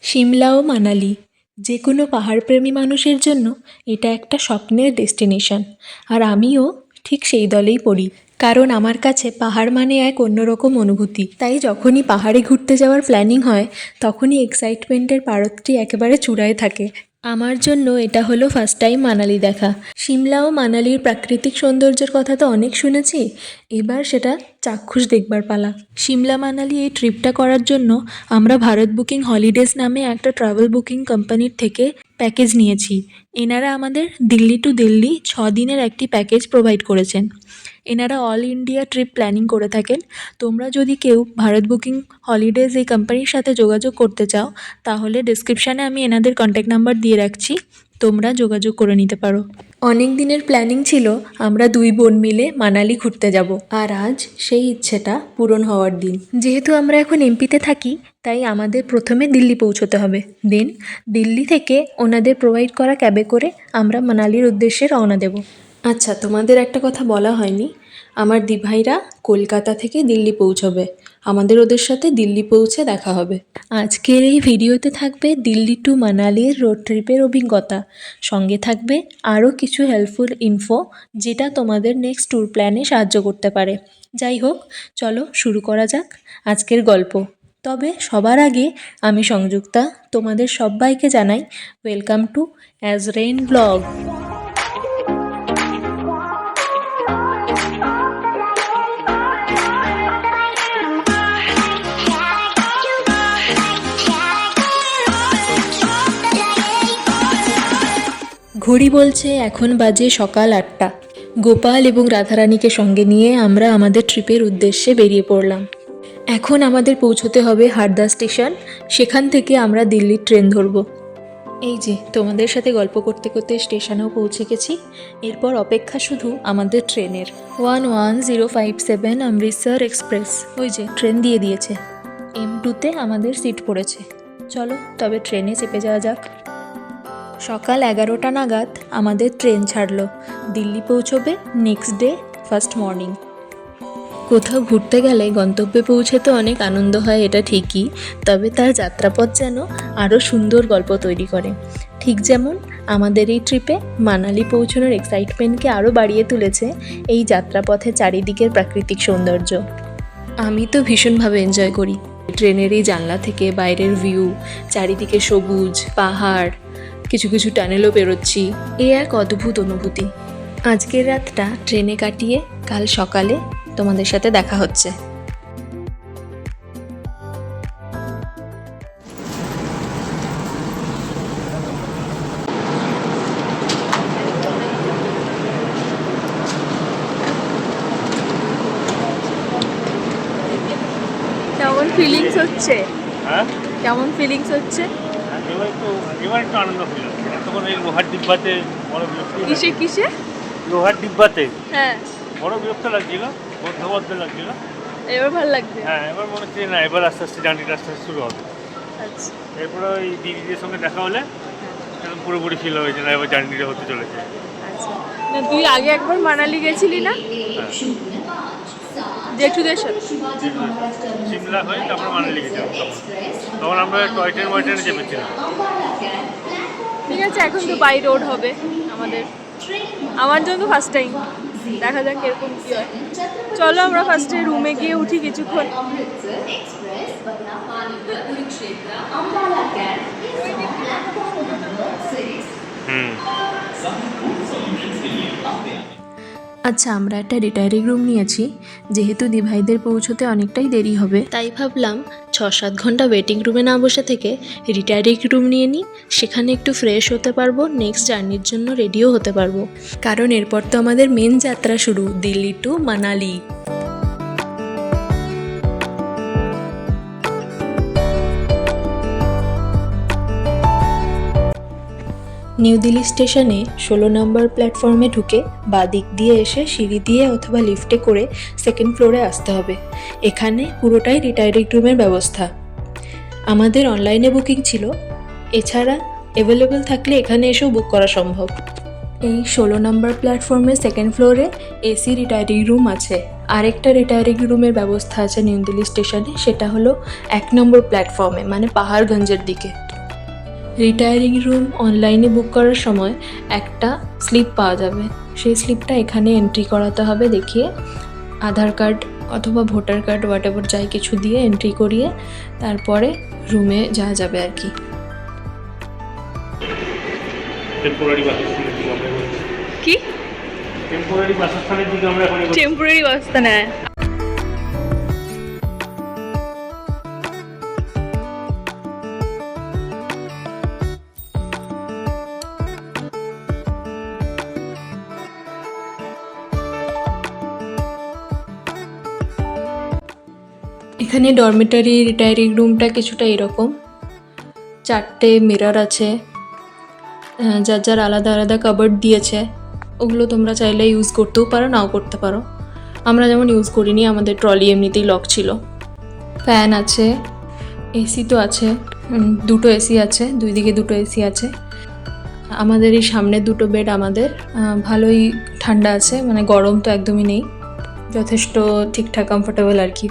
সিমলা ও মানালি যে কোনো পাহাড়প্রেমী মানুষের জন্য এটা একটা স্বপ্নের ডেস্টিনেশন। আর আমিও ঠিক সেই দলেই পড়ি, কারণ আমার কাছে পাহাড় মানে এক অন্যরকম অনুভূতি। তাই যখনই পাহাড়ে ঘুরতে যাওয়ার প্ল্যানিং হয় তখনই এক্সাইটমেন্টের পারদটি একেবারে চূড়ায় থাকে। আমার জন্য এটা হলো ফার্স্ট টাইম মানালি দেখা। সিমলা ও মানালির প্রাকৃতিক সৌন্দর্যের কথা তো অনেক শুনেছি, এবার সেটা চাক্ষুষ দেখবার পালা। সিমলা মানালি এই ট্রিপটা করার জন্য আমরা ভারত বুকিং হলিডেজ নামে একটা ট্রাভেল বুকিং কোম্পানির থেকে প্যাকেজ নিয়েছি। এনারা আমাদের দিল্লি টু দিল্লি 6 দিনের একটি প্যাকেজ প্রোভাইড করেছেন। এনারা অল ইন্ডিয়া ট্রিপ প্ল্যানিং করে থাকেন। তোমরা যদি কেউ ভারত বুকিং হলিডেজ এই কোম্পানির সাথে যোগাযোগ করতে চাও তাহলে ডেসক্রিপশানে আমি এনাদের কন্ট্যাক্ট নাম্বার দিয়ে রাখছি, তোমরা যোগাযোগ করে নিতে পারো। অনেক দিনের প্ল্যানিং ছিল আমরা 2 বোন মিলে মানালি ঘুরতে যাব, আর আজ সেই ইচ্ছেটা পূরণ হওয়ার দিন। যেহেতু আমরা এখন এমপিতে থাকি তাই আমাদের প্রথমে দিল্লি পৌঁছতে হবে, দেন দিল্লি থেকে ওনাদের প্রোভাইড করা ক্যাবে করে আমরা মানালির উদ্দেশ্যে রওনা দেব। আচ্ছা, তোমাদের একটা কথা বলা হয়নি, আমার দিভাইরা কলকাতা থেকে দিল্লি পৌঁছবে, আমাদের ওদের সাথে দিল্লি পৌঁছে দেখা হবে। আজকের এই ভিডিওতে থাকবে দিল্লি টু মানালির রোড ট্রিপের অভিজ্ঞতা, সঙ্গে থাকবে আরও কিছু হেল্পফুল ইনফো যেটা তোমাদের নেক্সট ট্যুর প্ল্যানে সাহায্য করতে পারে। যাই হোক, চলো শুরু করা যাক আজকের গল্প। তবে সবার আগে আমি সংযুক্তা তোমাদের সবাইকে জানাই welcome to as rain blog. ঘড়ি বলছে এখন বাজে সকাল 8টা। গোপাল এবং রাধারানীকে সঙ্গে নিয়ে আমরা আমাদের ট্রিপের উদ্দেশ্যে বেরিয়ে পড়লাম। এখন আমাদের পৌঁছতে হবে হারদা স্টেশন, সেখান থেকে আমরা দিল্লির ট্রেন ধরব। এই যে তোমাদের সাথে গল্প করতে করতে স্টেশনেও পৌঁছে গেছি, এরপর অপেক্ষা শুধু আমাদের ট্রেনের। 11057 অমৃতসর এক্সপ্রেস, ওই যে ট্রেন দিয়ে দিয়েছে। M2তে আমাদের সিট পড়েছে। চলো তবে ট্রেনে চেপে যাওয়া যাক। সকাল 11টা নাগাদ আমাদের ট্রেন ছাড়লো, দিল্লি পৌঁছবে নেক্সট ডে ফার্স্ট মর্নিং। কোথাও ঘুরতে গেলে গন্তব্যে পৌঁছে তো অনেক আনন্দ হয়, এটা ঠিকই, তবে তার যাত্রাপথ যেন আরও সুন্দর গল্প তৈরি করে। ঠিক যেমন আমাদের এই ট্রিপে মানালি পৌঁছানোর এক্সাইটমেন্টকে আরও বাড়িয়ে তুলেছে এই যাত্রাপথে চারিদিকের প্রাকৃতিক সৌন্দর্য। আমি তো ভীষণভাবে এনজয় করি ট্রেনের এই জানলা থেকে বাইরের ভিউ, চারিদিকে সবুজ পাহাড়, কিছু কিছু টানেলও বেরোচ্ছি, এ এক অদ্ভুত অনুভূতি। আজকের রাতটা ট্রেনে কাটিয়ে কাল সকালে তোমাদের সাথে দেখা হচ্ছে। কেমন ফিলিংস হচ্ছে? কেমন ফিলিংস হচ্ছে? এবার একটু আনন্দ ফিল হচ্ছে। তখন এই লোহার ডিব্বাতে বড় বিরক্ত, কিসে লোহার ডিব্বাতে হ্যাঁ বড় বিরক্ত লাগছিল, বদ্ধ লাগছিল। এবার ভালো লাগছে। হ্যাঁ, এবার মনে হচ্ছে না, এবার আস্তে আস্তে জার্নিটা আস্তে আস্তে শুরু হবে। আচ্ছা, এরপরে ওই দিদিদের সঙ্গে দেখা হলে একদম পুরোপুরি ফিল হয়েছে না, এবার জার্নিটা হতে চলেছে। আচ্ছা। না তুই আগে একবার মানালি গেছিলি না? জেঠুদের সাথে সিমলা হয়ে তারপর মানালি গেছিলাম। তখন আমরা টয় ট্রেনে চেপেছিলাম। ঠিক আছে, এখন তো বাই রোড হবে আমাদের। আমার জন্য ফার্স্ট টাইম, দেখা যাক এরকম কী হয়। চলো আমরা ফার্স্টে রুমে গিয়ে উঠি কিছুক্ষণ। আচ্ছা, আমরা একটা রিটায়ারিং রুম নিয়েছি, যেহেতু দিভাইদের পৌঁছতে অনেকটাই দেরি হবে তাই ভাবলাম 6-7 ঘন্টা ওয়েটিং রুমে না বসে থেকে রিটায়ারিং রুম নিয়ে নিই, সেখানে একটু ফ্রেশ হতে পারবো, নেক্সট জার্নির জন্য রেডিও হতে পারবো। কারণ এরপর তো আমাদের মেন যাত্রা শুরু, দিল্লি টু মানালি। নিউ দিল্লি স্টেশনে 16 নম্বর প্ল্যাটফর্মে ঢুকে বাঁ দিক দিয়ে এসে সিঁড়ি দিয়ে অথবা লিফটে করে সেকেন্ড ফ্লোরে আসতে হবে। এখানে পুরোটাই রিটায়ারিং রুমের ব্যবস্থা। আমাদের অনলাইনে বুকিং ছিল, এছাড়া অ্যাভেলেবল থাকলে এখানে এসেও বুক করা সম্ভব। এই 16 নম্বর প্ল্যাটফর্মের সেকেন্ড ফ্লোরে এসি রিটায়ারিং রুম আছে। আরেকটা রিটায়ারিং রুমের ব্যবস্থা আছে নিউ দিল্লি স্টেশনে, সেটা হলো 1 নম্বর প্ল্যাটফর্মে, মানে পাহাড়গঞ্জের দিকে। রিটায়ারিং রুম অনলাইনে বুক করার সময় একটা স্লিপ পাওয়া যাবে, সেই স্লিপটা এখানে এন্ট্রি করাতে হবে, দেখিয়ে আধার কার্ড অথবা ভোটার কার্ড হোয়াটএভার যাই কিছু দিয়ে এন্ট্রি করিয়ে তারপরে রুমে যাওয়া যাবে আর কি। টেম্পোরারি বাসস্থানের দিকে আমরা বলছি। কি টেম্পোরারি বাসস্থানের দিকে আমরা এখন এগোচ্ছি। টেম্পোরারি বাসস্থান? হ্যাঁ, এখানে ডরমেটারি রিটায়ারিং রুমটা কিছুটা এরকম, 4টে মিরর আছে, যার যার আলাদা আলাদা কাবার্ড দিয়েছে, ওগুলো তোমরা চাইলে ইউজ করতেও পারো নাও করতে পারো। আমরা যেমন ইউজ করিনি, আমাদের ট্রলি এমনিতেই লক ছিল। ফ্যান আছে, এসি তো আছে, 2টো এসি আছে, দুই দিকে 2টো এসি আছে। আমাদের এই সামনের 2টো বেড আমাদের, ভালোই ঠান্ডা আছে, মানে গরম তো একদমই নেই, যথেষ্ট ঠিকঠাক কমফোর্টেবল আর কি।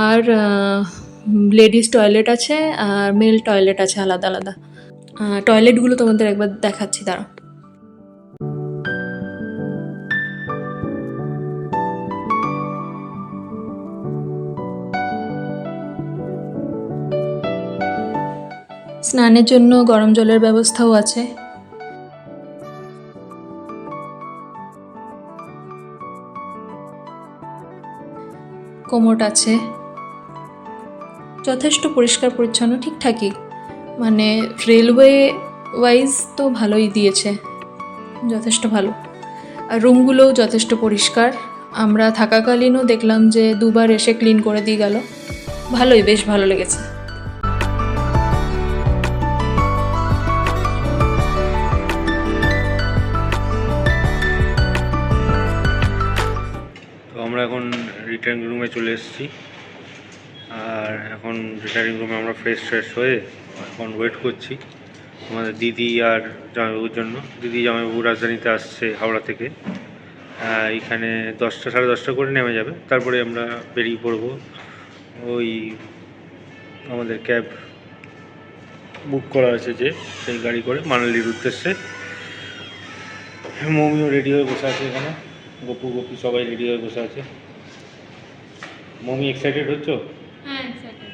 আর লেডিস টয়লেট আছে আর মেল টয়লেট আছে আলাদা আলাদা। টয়লেটগুলো তোমাদের একবার দেখাচ্ছি, দাঁড়াও। স্নানের জন্য গরম জলের ব্যবস্থাও আছে। কোমোট আছে, যথেষ্ট পরিষ্কার পরিচ্ছন্ন, ঠিকঠাকই, মানে রেলওয়ে ওয়াইজ তো ভালোই দিয়েছে, যথেষ্ট ভালো। আর রুমগুলোও যথেষ্ট পরিষ্কার, আমরা থাকাকালীনও দেখলাম যে 2বার এসে ক্লিন করে দিয়ে গেল, ভালোই, বেশ ভালো লেগেছে। তো আমরা এখন রিটার্নিং রুমে চলে এসেছি, আর এখন রিটার্নিং রুমে আমরা ফ্রেশ হয়ে এখন ওয়েট করছি আমাদের দিদি আর জামাইবাবুর জন্য। দিদি জামাইবাবু রাজধানীতে আসছে হাওড়া থেকে, এখানে 10টা সাড়ে 10টা করে নেমে যাবে, তারপরে আমরা বেরিয়ে পড়বো ওই আমাদের ক্যাব বুক করা আছে যে সেই গাড়ি করে মানালির উদ্দেশ্যে। মমিও রেডি হয়ে বসে আছে এখানে, গপু গপি সবাই রেডি হয়ে বসে আছে। মমি এক্সাইটেড হচ্ছ? হ্যাঁ, এক্সাক্টলি।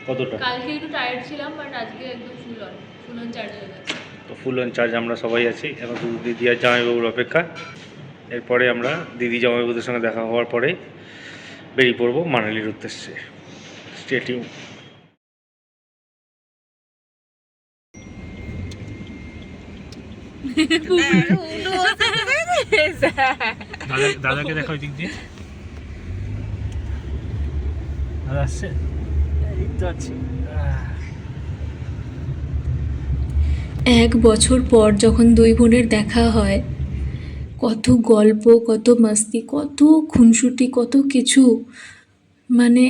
কতটা? কালকে একটু টায়ার্ড ছিলাম, বাট আজকে একদম ফুল অন চার্জ হয়ে গেছে। তো ফুল অন চার্জ আমরা সবাই আছি, এখন শুধু দিদি আর জামাইবাবুর অপেক্ষা। এরপরে আমরা দিদি জামাইবাবুদের সঙ্গে দেখা হওয়ার পরে বেরিয়ে পড়বো মানালির উদ্দেশ্যে। Stay tune. দাদাকে দেখা ওই দিক দিয়ে, দাদা আসছে, এই তো আছে। 1 বছর পর যখন 2 বোনের দেখা হয়, কত গল্প, কত মাস্তি, কত খুনসুটি, কত কিছু, মানে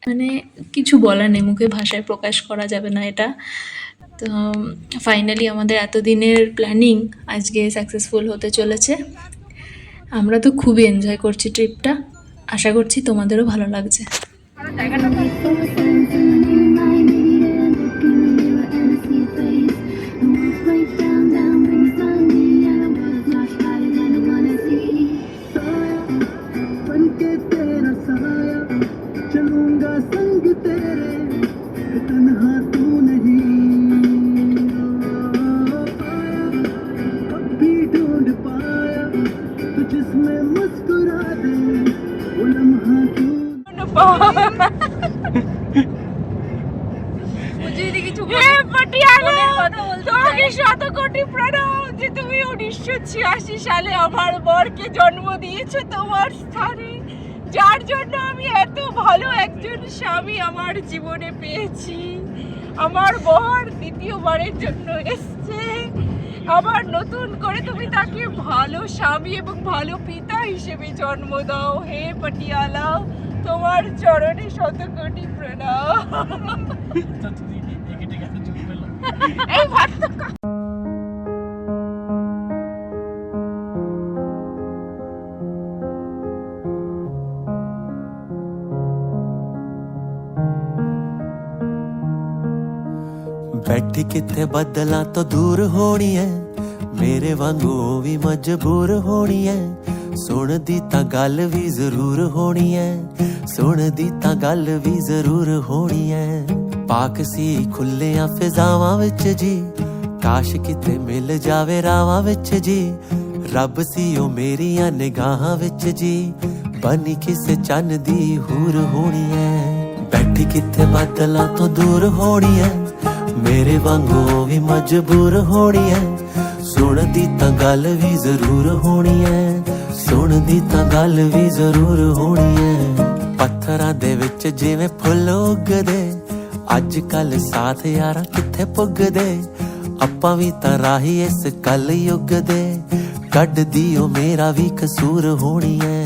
মানে কিছু বলার নেই, মুখে ভাষায় প্রকাশ করা যাবে না এটা। তো ফাইনালি আমাদের এতদিনের প্ল্যানিং আজকে সাকসেসফুল হতে চলেছে। আমরা তো খুবই এনজয় করছি ট্রিপটা, আশা করছি তোমাদেরও ভালো লাগছে। তোমাকে 100 কোটি প্রণাম যে তুমি 1986 সালে আমার বরকে জন্ম দিয়েছো তোমার স্থানে, যার জন্য আমি এত ভালো একজন স্বামী আমার জীবনে পেয়েছি। আমার বর দ্বিতীয়বারের জন্য এসছে, আবার নতুন করে তুমি তাকে ভালো স্বামী এবং ভালো পিতা হিসেবে জন্ম দাও। হে পটিয়ালা, তোমার চরণে 100 কোটি প্রণাম। এই ভাত बैठी किथे बदला तो दूर होनी है, मेरे वांगू भी मजबूर होनी है। सुन दी तां गल भी जरूर होनी है, सुन दी तां गल भी जरूर होनी है। पाक सी खुलियां फिजावां विच जी, काश किते मिल जावे रावां विच जी। रब सी ओ मेरियां निगाहां विच जी, बनी किसे चन्न दी हूर होनी है। बैठी किथे बदला तो दूर होनी है, मेरे वांगू भी मजबूर होनी है। सुन दी तां गल भी जरूर होनी है, सुन दी तां गल भी जरूर होनी है। पत्थरां दे विच जिवें फुੱਲ उगदे, अज कल साथ यारा किथे पुगदे। आपां भी तां राही इस कल युग दे, कड दियो मेरा भी कसूर होनी है।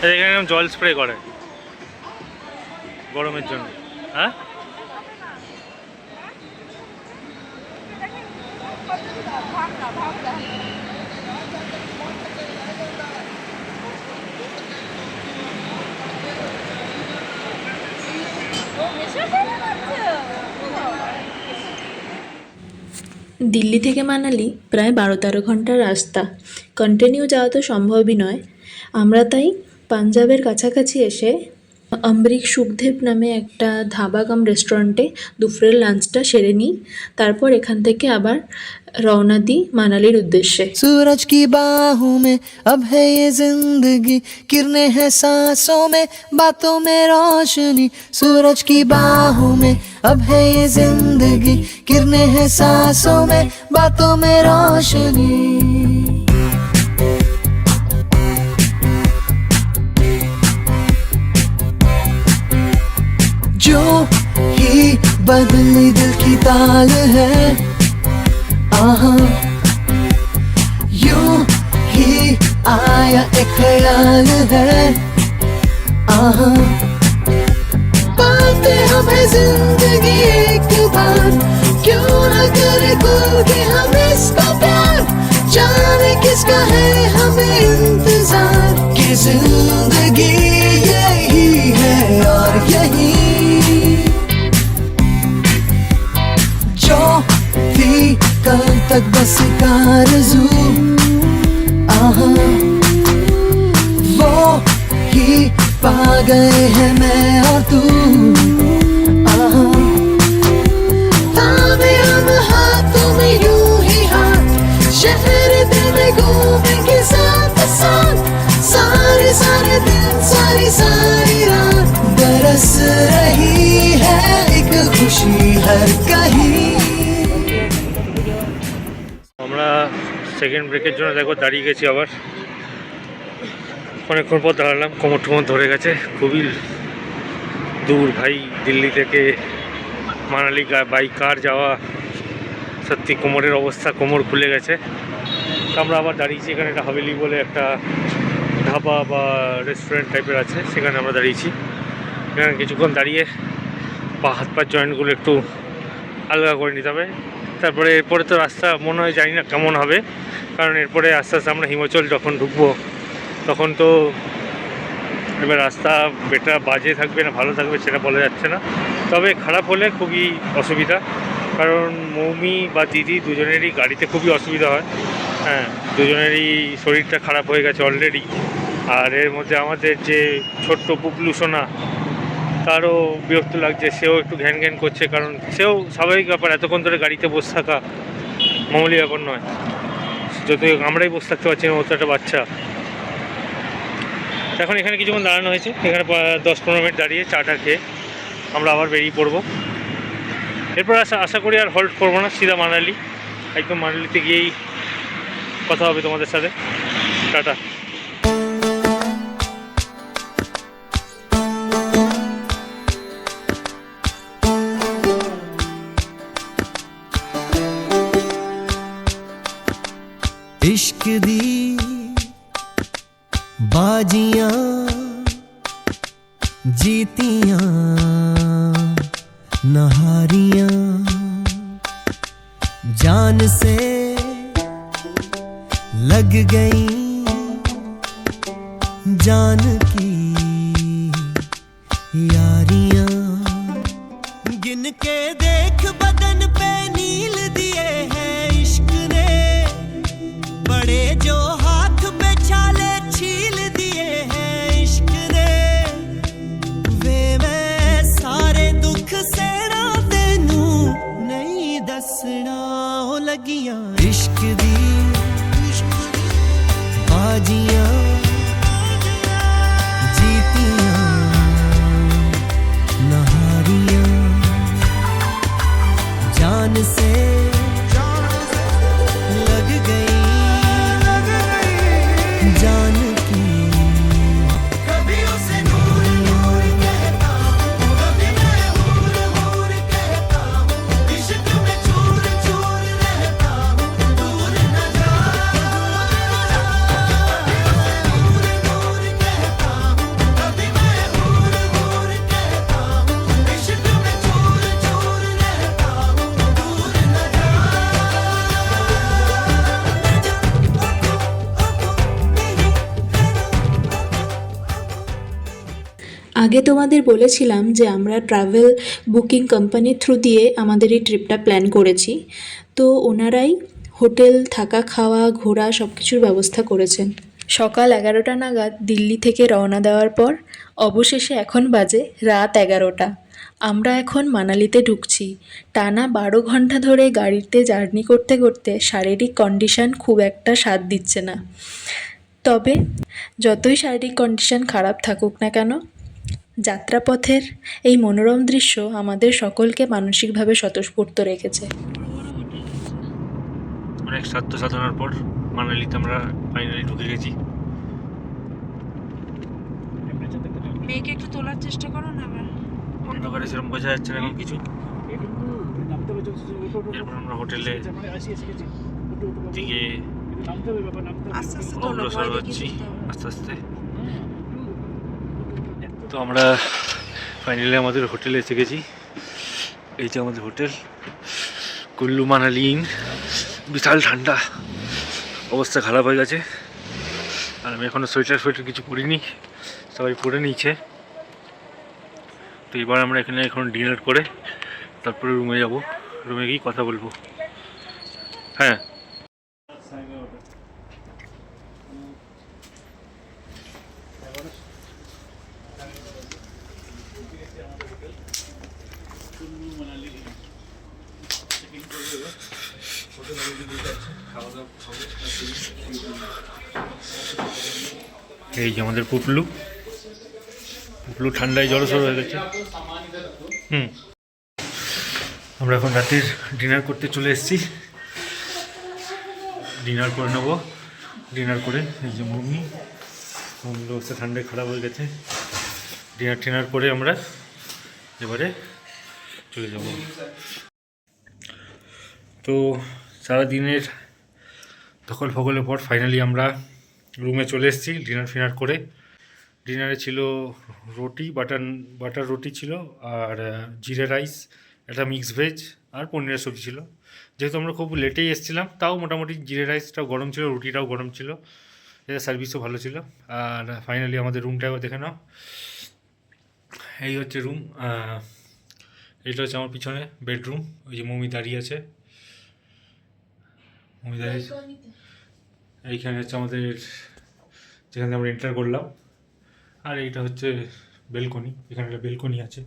এখানে এরকম জল স্প্রে করে গরমের জন্য। হ্যাঁ দিল্লি থেকে মানালি প্রায় 12-13 ঘন্টার রাস্তা, কন্টিনিউ যাওয়া তো সম্ভবই নয়। আমরা তাই পাঞ্জাবের কাছাকাছি এসে অম্বরিক সুখদেব নামে একটা ধাবা কাম রেস্টুরেন্টে দুপুরের লাঞ্চটা সেরে নিই। তারপর এখান থেকে আবার রওনা দিই মানালির উদ্দেশ্যে। सूरज की बाहों में अब है ये जिंदगी, किरणें हैं सांसों में, बातों में रोशनी। सूरज की बाहों में अब है ये जिंदगी, किरणें हैं सांसों में, बातों में रोशनी। जो ही बदली दिल की ताल है, आहा यूं ही आया एक ख्याल है, आहा पाते हमें जिंदगी एक बार, क्यों न करे खुल के हम इसका प्यार। जाने किसका है हमें इंतजार, कि जिंदगी यही है और यही जो थी कल तक बस एक आरज़ू, आहा वो ही पा गए हैं मैं और तू। आहा थामे हम हाथों में यूं ही हाथ, शहर दिल में घूमेंगे साथ साथ। सारे सारे दिन सारी सारी रात, बरस रही है एक खुशी हर कहीं। আমরা সেকেন্ড ব্রেকের জন্য দেখো দাঁড়িয়ে গেছি, আবার অনেকক্ষণ পর দাঁড়ালাম, কোমর টোমর ধরে গেছে। খুবই দূর ভাই, দিল্লি থেকে মানালি বাই কার যাওয়া, সত্যি কোমরের অবস্থা, কোমর খুলে গেছে। তো আমরা আবার দাঁড়িয়েছি এখানে, একটা হাভেলি বলে একটা ধাবা বা রেস্টুরেন্ট টাইপের আছে, সেখানে আমরা দাঁড়িয়েছি। এখানে কিছুক্ষণ দাঁড়িয়ে হাত পায়ের জয়েন্টগুলো একটু আলগা করে নিতে হবে। তারপরে এরপরে তো রাস্তা মনে হয় জানি না কেমন হবে, কারণ এরপরে আস্তে আস্তে আমরা হিমাচল যখন ঢুকবো তখন তো এবার রাস্তা বেটার বাজে থাকবে না ভালো থাকবে সেটা বলা যাচ্ছে না। তবে খারাপ হলে খুবই অসুবিধা, কারণ মৌমি বা দিদি দুজনেরই গাড়িতে খুবই অসুবিধা হয়। হ্যাঁ, দুজনেরই শরীরটা খারাপ হয়ে গেছে অলরেডি। আর এর মধ্যে আমাদের যে ছোট্ট পুপলু সোনা, তারও বিরক্ত লাগছে, সেও একটু ঘ্যান ঘ্যান করছে, কারণ সেও স্বাভাবিক ব্যাপার, এতক্ষণ ধরে গাড়িতে বসে থাকা মামুলি ব্যাপার নয়। যদিও আমরাই বসে থাকতে পারছি না, ও তো একটা বাচ্চা। এখন এখানে কিছুক্ষণ দাঁড়ানো হয়েছে, এখানে 10-15 মিনিট দাঁড়িয়ে চাটা খেয়ে আমরা আবার বেরিয়ে পড়বো। এরপর আশা করি আর হল্ট করবো না, সিধা মানালি, একদম মানালিতে গিয়েই কথা হবে তোমাদের সাথে। টাটা। हारियां जीतियां न हारियां जान से लग गई जान की यारियां गिन के देख बदन पे नील दिए हैं इश्क ने बड़े जो हाथ पे छाले छील दिए हैं इश्क ने वे मैं सारे दुख सेना तेनू नहीं दसना ओ लगियां इश्क दी बाजियां जीतियां न हारियां जान से लग गई जान की कभी उसे नूर नूर कहता हूँ कभी मैं हूर हूर कहता हूँ इश्क में चूर चूर रहता हूँ दूर न जा नूर नूर कहता हूँ कभी मैं हूर हूर कहता हूँ इश्क में चूर चूर रहता हूँ दूर न जा আগে তোমাদের বলেছিলাম যে আমরা ট্রাভেল বুকিং কোম্পানির থ্রু দিয়ে আমাদের এই ট্রিপটা প্ল্যান করেছি। তো ওনারাই হোটেল, থাকা, খাওয়া, ঘোরা সব কিছুর ব্যবস্থা করেছেন। সকাল 11টা নাগাদ দিল্লি থেকে রওনা দেওয়ার পর অবশেষে এখন বাজে রাত 11টা। আমরা এখন মানালিতে ঢুকছি। টানা 12 ঘন্টা ধরে গাড়িতে জার্নি করতে করতে শারীরিক কন্ডিশন খুব একটা সাথ দিচ্ছে না। তবে যতই শারীরিক কন্ডিশন খারাপ থাকুক না কেন, যাত্রাপথের এই মনোরম দৃশ্য আমাদের সকলকে মানসিকভাবে স্বতঃস্ফূর্ত রেখেছে। অনেক সাধ্য সাধনার পর মানালিতে আমরা ফাইনালি ঢুকে গেছি। মেয়েকে একটু তোলার চেষ্টা করো না আবার। অন্ধকারে সেরকম বোঝা যাচ্ছে না এখন কিছু। এরপর আমরা হোটেলে দিকে আস্তে আস্তে তোলো, অগ্রসর ভয় দেখিয়ে হচ্ছি দিতে হবে। আস্তে আস্তে। তো আমরা ফাইনালি আমাদের হোটেলে এসে গেছি। এই যে আমাদের হোটেল, কুল্লু মানালি ইন। বিশাল ঠান্ডা, অবস্থা খারাপ হয়ে গেছে। আর আমি এখনও সোয়েটার কিছু পরিনি, সবাই পরে নিয়েছে। তো এবার আমরা এখানে এখন ডিনার করে তারপরে রুমে যাব। রুমে গিয়ে কথা বলবো। হ্যাঁ, এই যে আমাদের পুপলু ঠান্ডায় জড়সড় হয়ে গেছে। আমরা এখন রাতের ডিনার করতে চলে এসেছি। ডিনার করে নেবো। ডিনার করে এই যে মমির অবস্থা ঠান্ডায় খারাপ হয়ে গেছে। ডিনার করে আমরা এবারে চলে যাব। তো সারাদিনের ধকল ফকলের পর ফাইনালি আমরা রুমে চলে এসেছি ডিনার করে। ডিনারে ছিল রুটি, বাটার রুটি ছিল, আর জিরা রাইস, একটা মিক্স ভেজ, আর পনিরের সবজি ছিল। যেহেতু আমরা খুব লেটেই এসেছিলাম, তাও মোটামুটি জিরা রাইসটাও গরম ছিল, রুটিটাও গরম ছিল, এটা সার্ভিসও ভালো ছিল। আর ফাইনালি আমাদের রুমটাও দেখে নাও। এই হচ্ছে রুম। এইটা হচ্ছে আমার পিছনে বেডরুম। ওই যে মমি দাঁড়িয়ে আছে, এইখানে হচ্ছে আমাদের যেখানে আমরা এন্টার করলাম। আর এইটা হচ্ছে বেলকনি। এখানে একটা বেলকনি আছে,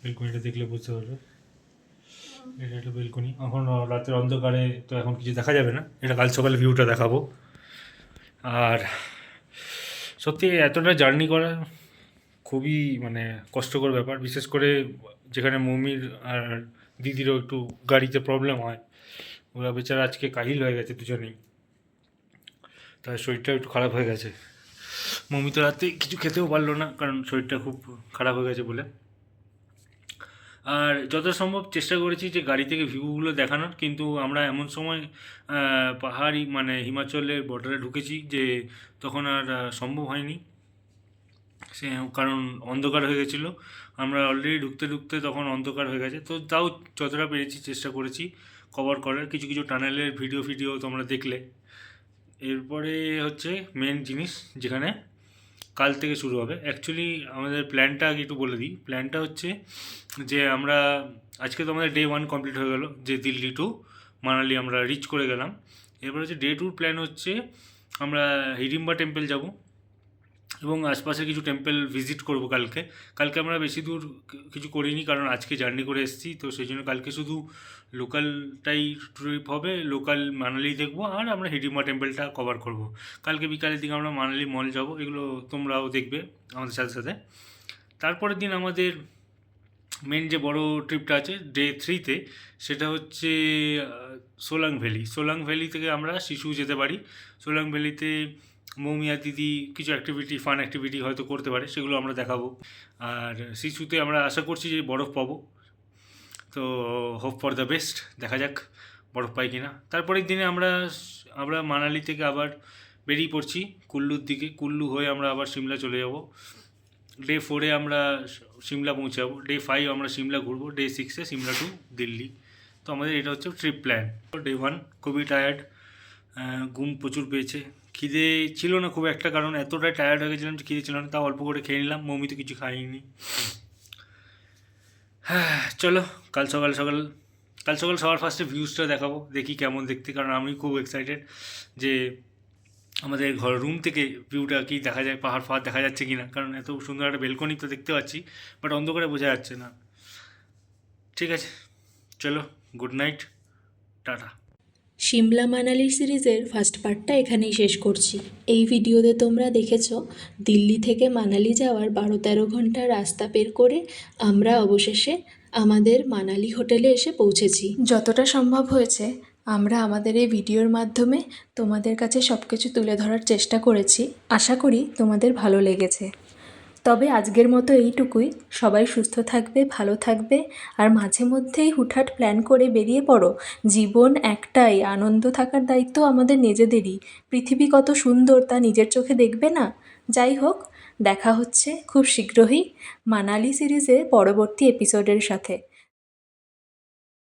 বেলকনিটা দেখলে বুঝতে পারবে। এটা একটা বেলকনি। এখন রাতের অন্ধকারে তো এখন কিছু দেখা যাবে না, এটা কাল সকালে ভিউটা দেখাবো। আর সত্যি এতটা জার্নি করা খুবই মানে কষ্টকর ব্যাপার, বিশেষ করে যেখানে মমির আর দিদিরও একটু গাড়িতে প্রবলেম হয়। ওরা বেচারা আজকে কাহিল হয়ে গেছে দুজনেই, তার শরীরটা একটু খারাপ হয়ে গেছে। মমি তো রাতে কিছু খেতেও পারলো না, কারণ শরীরটা খুব খারাপ হয়ে গেছে বলে। আর যত সম্ভব চেষ্টা করেছি যে গাড়ি থেকে ভিউগুলো দেখানোর, কিন্তু আমরা এমন সময় পাহাড়ি মানে হিমাচলের বর্ডারে ঢুকেছি যে তখন আর সম্ভব হয়নি। সে কারণ অন্ধকার হয়ে গেছিলো, আমরা অলরেডি ঢুকতে ঢুকতে তখন অন্ধকার হয়ে গেছে। তো তাও যতটা পেরেছি চেষ্টা করেছি কভার করার। কিছু কিছু টানেলের ভিডিও তোমরা দেখলে। এরপরে হচ্ছে মেন জিনিস, যেখানে কাল থেকে শুরু হবে। অ্যাকচুয়ালি আমাদের প্ল্যানটা আগে একটু বলে দিই। প্ল্যানটা হচ্ছে যে আমরা আজকে তো আমাদের ডে 1 কমপ্লিট হয়ে গেল, যে দিল্লি টু মানালি আমরা রিচ করে গেলাম। এরপর হচ্ছে ডে 2 প্ল্যান হচ্ছে আমরা হিড়িম্বা টেম্পল যাব এবং আশপাশে কিছু টেম্পল ভিজিট করব কালকে। কালকে আমরা বেশি দূর কিছু করিনি, কারণ আজকে জার্নি করে এসেছি, তো সেই জন্য কালকে শুধু লোকালটাই ট্রিপ হবে। লোকাল মানালি দেখবো আর আমরা হিড়িম্বা টেম্পলটা কভার করব। কালকে বিকালের দিকে আমরা মানালি মল যাব, এগুলো তোমরাও দেখবে আমাদের সাথে সাথে। তারপরের দিন আমাদের মেন যে বড় ট্রিপটা আছে ডে 3-তে, সেটা হচ্ছে সোলাং ভ্যালি। সোলাং ভ্যালি থেকে আমরা শিশু যেতে পারি। সোলাং ভ্যালিতে মৌমিয়া দিদি কিছু ফান অ্যাক্টিভিটি হয়তো করতে পারে, সেগুলো আমরা দেখাবো। আর শিশুতে আমরা আশা করছি যে বরফ পাবো, তো হোপ ফর দ্য বেস্ট, দেখা যাক বরফ পাই কিনা। তারপরের দিনে আমরা মানালি থেকে আবার বেরিয়ে পড়ছি কুল্লুর দিকে। কুল্লু হয়ে আমরা আবার সিমলা চলে যাব। ডে 4-এ আমরা সিমলা পৌঁছাবো। ডে 5 আমরা সিমলা ঘুরবো। ডে 6-এ সিমলা টু দিল্লি। তো আমাদের এটা হচ্ছে ট্রিপ প্ল্যান। ডে 1 খুবই টায়ার্ড, ঘুম প্রচুর পেয়েছে, খিদে ছিল না খুব একটা, কারণ এতটাই টায়ার্ড হয়ে গেছিলাম যে খিদে ছিল না। তাও অল্প করে খেয়ে নিলাম, মৌমি তো কিছু খাইনি। হ্যাঁ চলো, কাল সকাল সবার ফার্স্টে ভিউজটা দেখাবো, দেখি কেমন দেখতে, কারণ আমি খুব এক্সাইটেড যে আমাদের রুম থেকে ভিউটা কি দেখা যায়, পাহাড় দেখা যাচ্ছে কি না। কারণ এত সুন্দর একটা বেলকনি তো দেখতে পাচ্ছি, বাট অন্ধকারে বোঝা যাচ্ছে না। ঠিক আছে চলো, good night, tata. Shimla Manali সিরিজের ফার্স্ট পার্টটা এখানেই শেষ করছি। এই ভিডিওতে তোমরা দেখেছ দিল্লি থেকে মানালি যাওয়ার 12-13 ঘন্টার রাস্তা বের করে আমরা অবশেষে আমাদের মানালি হোটেলে এসে পৌঁছেছি। যতটা সম্ভব হয়েছে আমরা আমাদের এই ভিডিওর মাধ্যমে তোমাদের কাছে সব কিছু তুলে ধরার চেষ্টা করেছি। আশা করি তোমাদের ভালো লেগেছে। তবে আজকের মতো এইটুকুই। সবাই সুস্থ থাকবে, ভালো থাকবে, আর মাঝে মধ্যেই হুটহাট প্ল্যান করে বেরিয়ে পড়ো। জীবন একটাই, আনন্দ থাকার দায়িত্ব আমাদের নিজেদেরই। পৃথিবী কত সুন্দর তা নিজের চোখে দেখবে না? যাই হোক, দেখা হচ্ছে খুব শীঘ্রই মানালি সিরিজের পরবর্তী এপিসোডের সাথে।